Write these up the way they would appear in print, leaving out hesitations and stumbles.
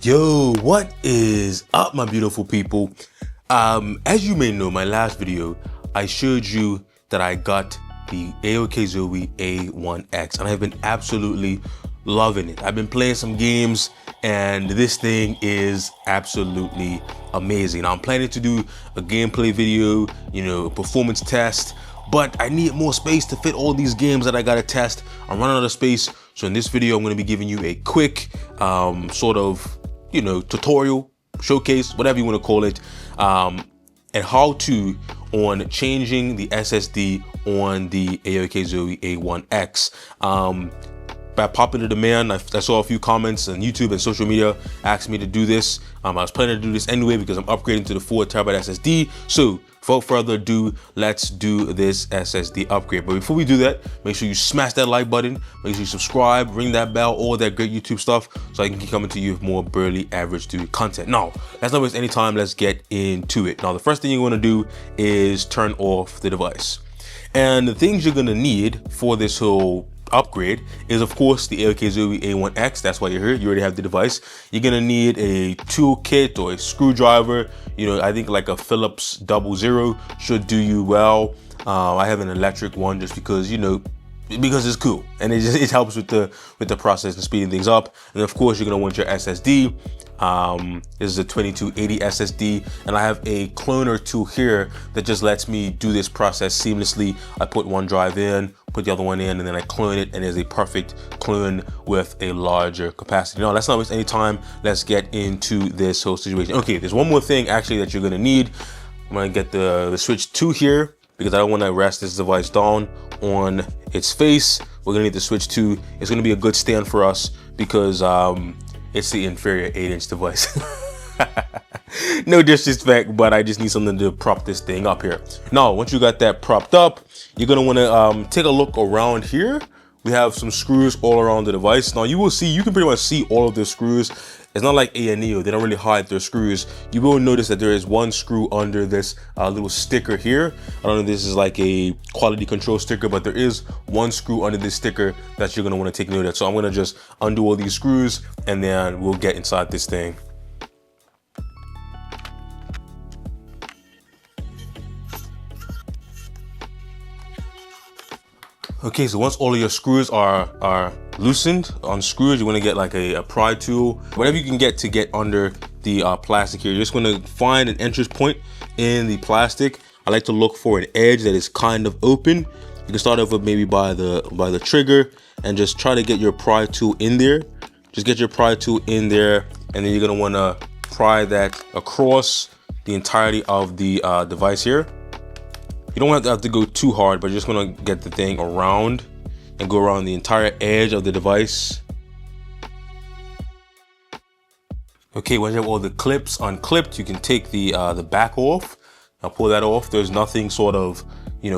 Yo, what is up, my beautiful people? As you may know, my last video, I showed you that I got the AOKZOE A1X, and I've been absolutely loving it. I've been playing some games, and this thing is absolutely amazing. Now, I'm planning to do a gameplay video, a performance test, but I need more space to fit all these games that I gotta test. I'm running out of space, so in this video, I'm gonna be giving you a quick tutorial, showcase, whatever you want to call it, and how to on changing the SSD on the AOKZOE A1X. By popular demand, I saw a few comments on YouTube and social media asking me to do this. I was planning to do this anyway because I'm upgrading to the 4TB SSD. So without further ado, let's do this SSD upgrade. But before we do that, make sure you smash that like button, make sure you subscribe, ring that bell, all that great YouTube stuff, so I can keep coming to you with more barely average dude content. Now, let's not waste any time, let's get into it. Now, the first thing you want to do is turn off the device. And the things you're gonna need for this whole upgrade is, of course, the AOKZOE A1X. That's why you're here. You already have the device. You're gonna need a toolkit or a screwdriver. I think like a Phillips 00 should do you well. I have an electric one just because because it's cool and it helps with the process and speeding things up. And of course, you're gonna want your SSD. This is a 2280 SSD, and I have a cloner tool here that just lets me do this process seamlessly. I put one drive in, put the other one in, and then I clone it, and there's a perfect clone with a larger capacity. Now, let's not waste any time. Let's get into this whole situation. Okay, there's one more thing actually that you're gonna need. I'm gonna get the switch 2 here because I don't want to rest this device down on its face. We're gonna need the switch 2. It's gonna be a good stand for us because it's the inferior 8-inch device. No disrespect, but I just need something to prop this thing up here. Now, once you got that propped up, you're gonna wanna take a look around here. We have some screws all around the device. Now, you can pretty much see all of the screws. It's not like A&E, they don't really hide their screws. You will notice that there is one screw under this little sticker here. I don't know if this is like a quality control sticker, but there is one screw under this sticker that you're gonna wanna take note of. So I'm gonna just undo all these screws and then we'll get inside this thing. Okay, so once all of your screws are loosened, unscrewed, you want to get like a pry tool, whatever you can get under the plastic here. You're just going to find an entrance point in the plastic. I like to look for an edge that is kind of open. You can start off with maybe by the trigger and just try to get your pry tool in there. Just get your pry tool in there, and then you're going to want to pry that across the entirety of the device here. You don't have to go too hard, but you're just gonna get the thing around and go around the entire edge of the device. Okay, once you have all the clips unclipped, you can take the back off. Now pull that off. There's nothing sort of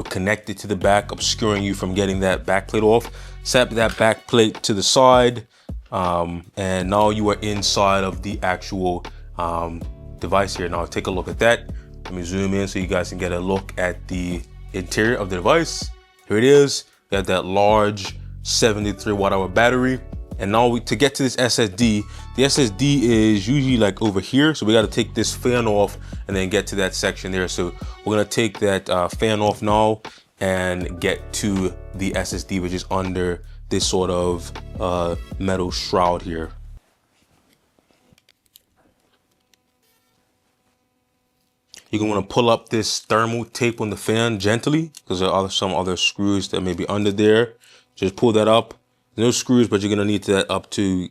connected to the back, obscuring you from getting that back plate off. Set that back plate to the side, and now you are inside of the actual device here. Now take a look at that. Let me zoom in so you guys can get a look at the interior of the device. Here it is. You have that large 73 watt-hour battery. And now to get to this SSD, the SSD is usually like over here. So we got to take this fan off and then get to that section there. So we're going to take that fan off now and get to the SSD, which is under this sort of metal shroud here. You're gonna want to pull up this thermal tape on the fan gently because there are some other screws that may be under there. Just pull that up. No screws, but you're gonna need that up to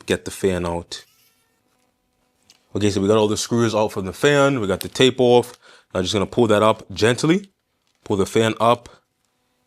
get the fan out. Okay, so we got all the screws out from the fan. We got the tape off. I'm just gonna pull that up gently. Pull the fan up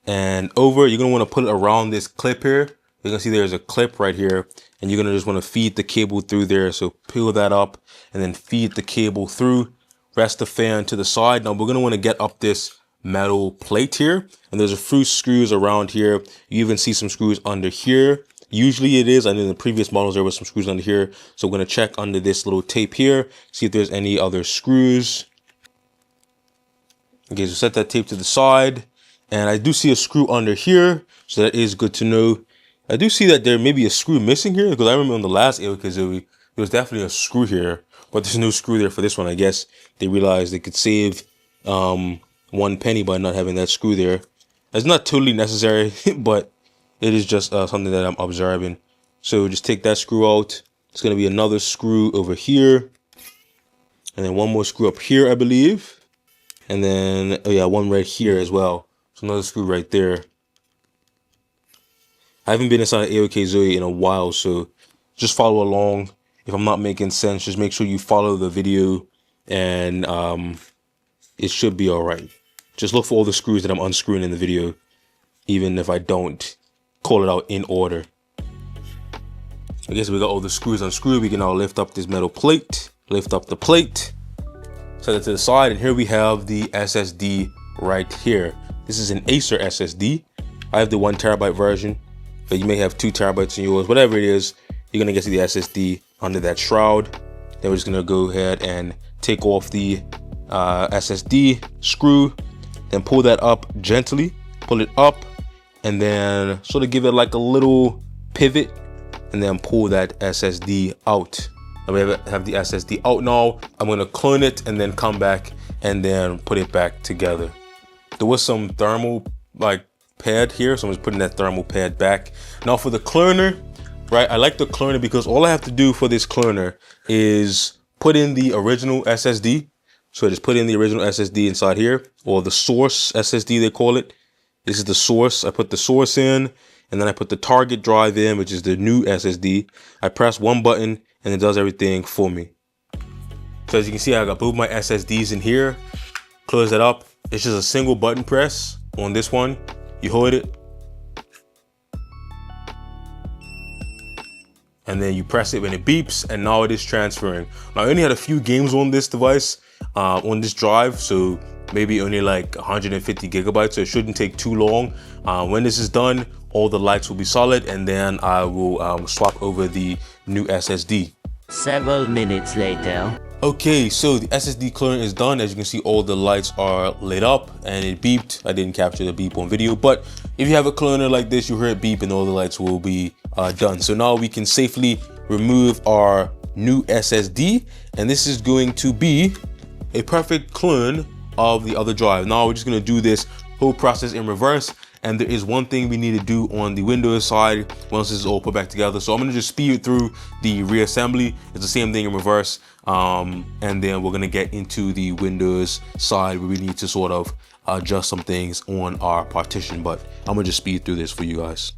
and over. You're gonna want to put it around this clip here. You're gonna see there's a clip right here, and you're gonna just want to feed the cable through there. So peel that up and then feed the cable through. Rest the fan to the side. Now we're gonna want to get up this metal plate here, and there's a few screws around here. You even see some screws under here. Usually it is. I know in the previous models there was some screws under here. So we're gonna check under this little tape here, see if there's any other screws. Okay, so set that tape to the side, and I do see a screw under here, so that is good to know. I do see that there may be a screw missing here because I remember on the last AOKZOE there was definitely a screw here, but there's no screw there for this one. I guess they realized they could save 1 penny by not having that screw there. It's not totally necessary, but it is just something that I'm observing. So just take that screw out. It's going to be another screw over here. And then one more screw up here, I believe. And then, oh yeah, one right here as well. So another screw right there. I haven't been inside AOKZOE in a while, so just follow along. If I'm not making sense, just make sure you follow the video, and it should be all right. Just look for all the screws that I'm unscrewing in the video, even if I don't call it out in order. I guess we got all the screws unscrewed. We can now lift up this metal plate, lift up the plate, set it to the side, and here we have the SSD right here. This is an Acer SSD. I have the 1 terabyte version, but you may have 2 terabytes in yours. Whatever it is, you're gonna get to the SSD under that shroud. Then we're just gonna go ahead and take off the SSD screw, then pull that up gently, pull it up, and then sort of give it like a little pivot, and then pull that SSD out. And we have the SSD out now. I'm gonna clone it and then come back and then put it back together. There was some thermal like pad here, so I'm just putting that thermal pad back. Now for the cloner, right? I like the cloner because all I have to do for this cloner is put in the original SSD. So I just put in the original SSD inside here, or the source SSD they call it. This is the source. I put the source in, and then I put the target drive in, which is the new SSD. I press one button and it does everything for me. So as you can see, I got both my SSDs in here. Close that up. It's just a single button press on this one. You hold it, and then you press it when it beeps, and now it is transferring. Now I only had a few games on this device, on this drive, so maybe only like 150 gigabytes, so it shouldn't take too long. When this is done, all the lights will be solid, and then I will swap over the new SSD. Several minutes later. Okay, so the SSD cloner is done. As you can see, all the lights are lit up and it beeped. I didn't capture the beep on video, but if you have a cloner like this, you hear it beep and all the lights will be done. So now we can safely remove our new SSD, and this is going to be a perfect clone of the other drive. Now we're just gonna do this whole process in reverse. And there is one thing we need to do on the Windows side once this is all put back together. So I'm gonna just speed through the reassembly. It's the same thing in reverse. And then we're gonna get into the Windows side where we need to sort of adjust some things on our partition. But I'm gonna just speed through this for you guys.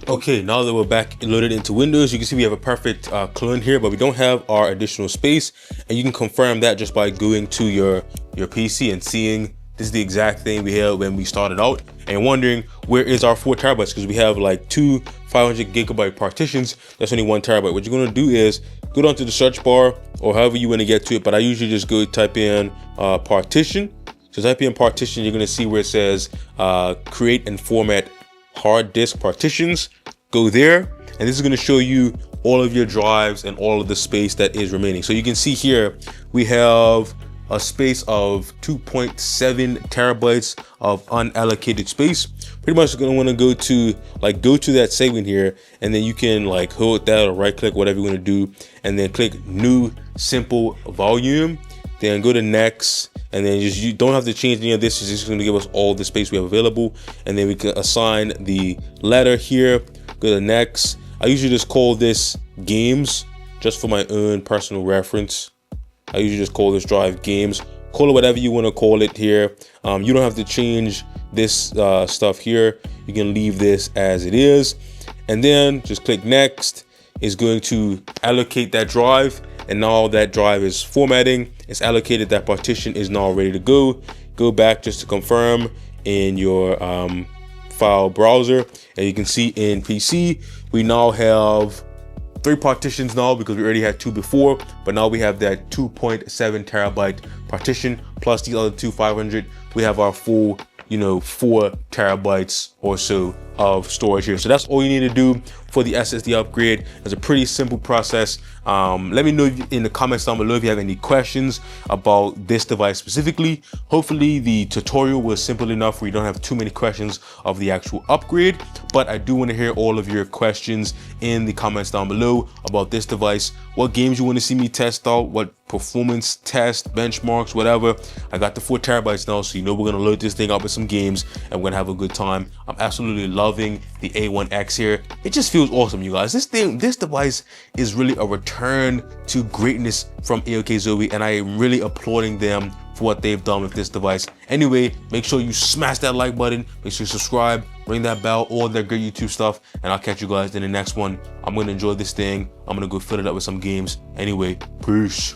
Okay, now that we're back loaded into Windows, you can see we have a perfect clone here, but we don't have our additional space, and you can confirm that just by going to your PC and seeing this is the exact thing we had when we started out, and wondering where is our 4 terabytes, because we have like 2 500 gigabyte partitions. That's only 1 terabyte. What you're going to do is go down to the search bar or however you want to get to it, but I usually just go type in partition. So type in partition, you're going to see where it says create and format hard disk partitions. Go there, and this is going to show you all of your drives and all of the space that is remaining. So you can see here we have a space of 2.7 terabytes of unallocated space. Pretty much going to want to go to that segment here, and then you can like hold that or right click, whatever you want to do, and then click new simple volume, then go to next, and then you don't have to change any of this. It's just going to give us all the space we have available, and then we can assign the letter here. Go to next. I usually just call this games, just for my own personal reference. I usually just call this drive games. Call it whatever you want to call it here. You don't have to change this stuff here. You can leave this as it is, and then just click next. It's going to allocate that drive, and now that drive is formatting. It's allocated. That partition is now ready to go. Go back just to confirm, in your file browser. And you can see in PC, we now have 3 partitions now, because we already had 2 before, but now we have that 2.7 terabyte partition plus the other 2 500. We have our full, 4 terabytes or so of storage here. So that's all you need to do for the SSD upgrade. It's a pretty simple process. Let me know in the comments down below if you have any questions about this device specifically. Hopefully the tutorial was simple enough where you don't have too many questions of the actual upgrade, but I do want to hear all of your questions in the comments down below about this device. What games you want to see me test out, what performance test, benchmarks, whatever. I got the 4 terabytes now, so we're gonna load this thing up with some games and we're gonna have a good time. I'm absolutely loving the A1X here. It just feels awesome, you guys. This device is really a return to greatness from AOKZOE, and I am really applauding them for what they've done with this device. Anyway, make sure you smash that like button, make sure you subscribe, ring that bell, all that great YouTube stuff, and I'll catch you guys in the next one. I'm gonna enjoy this thing. I'm gonna go fill it up with some games. Anyway, peace.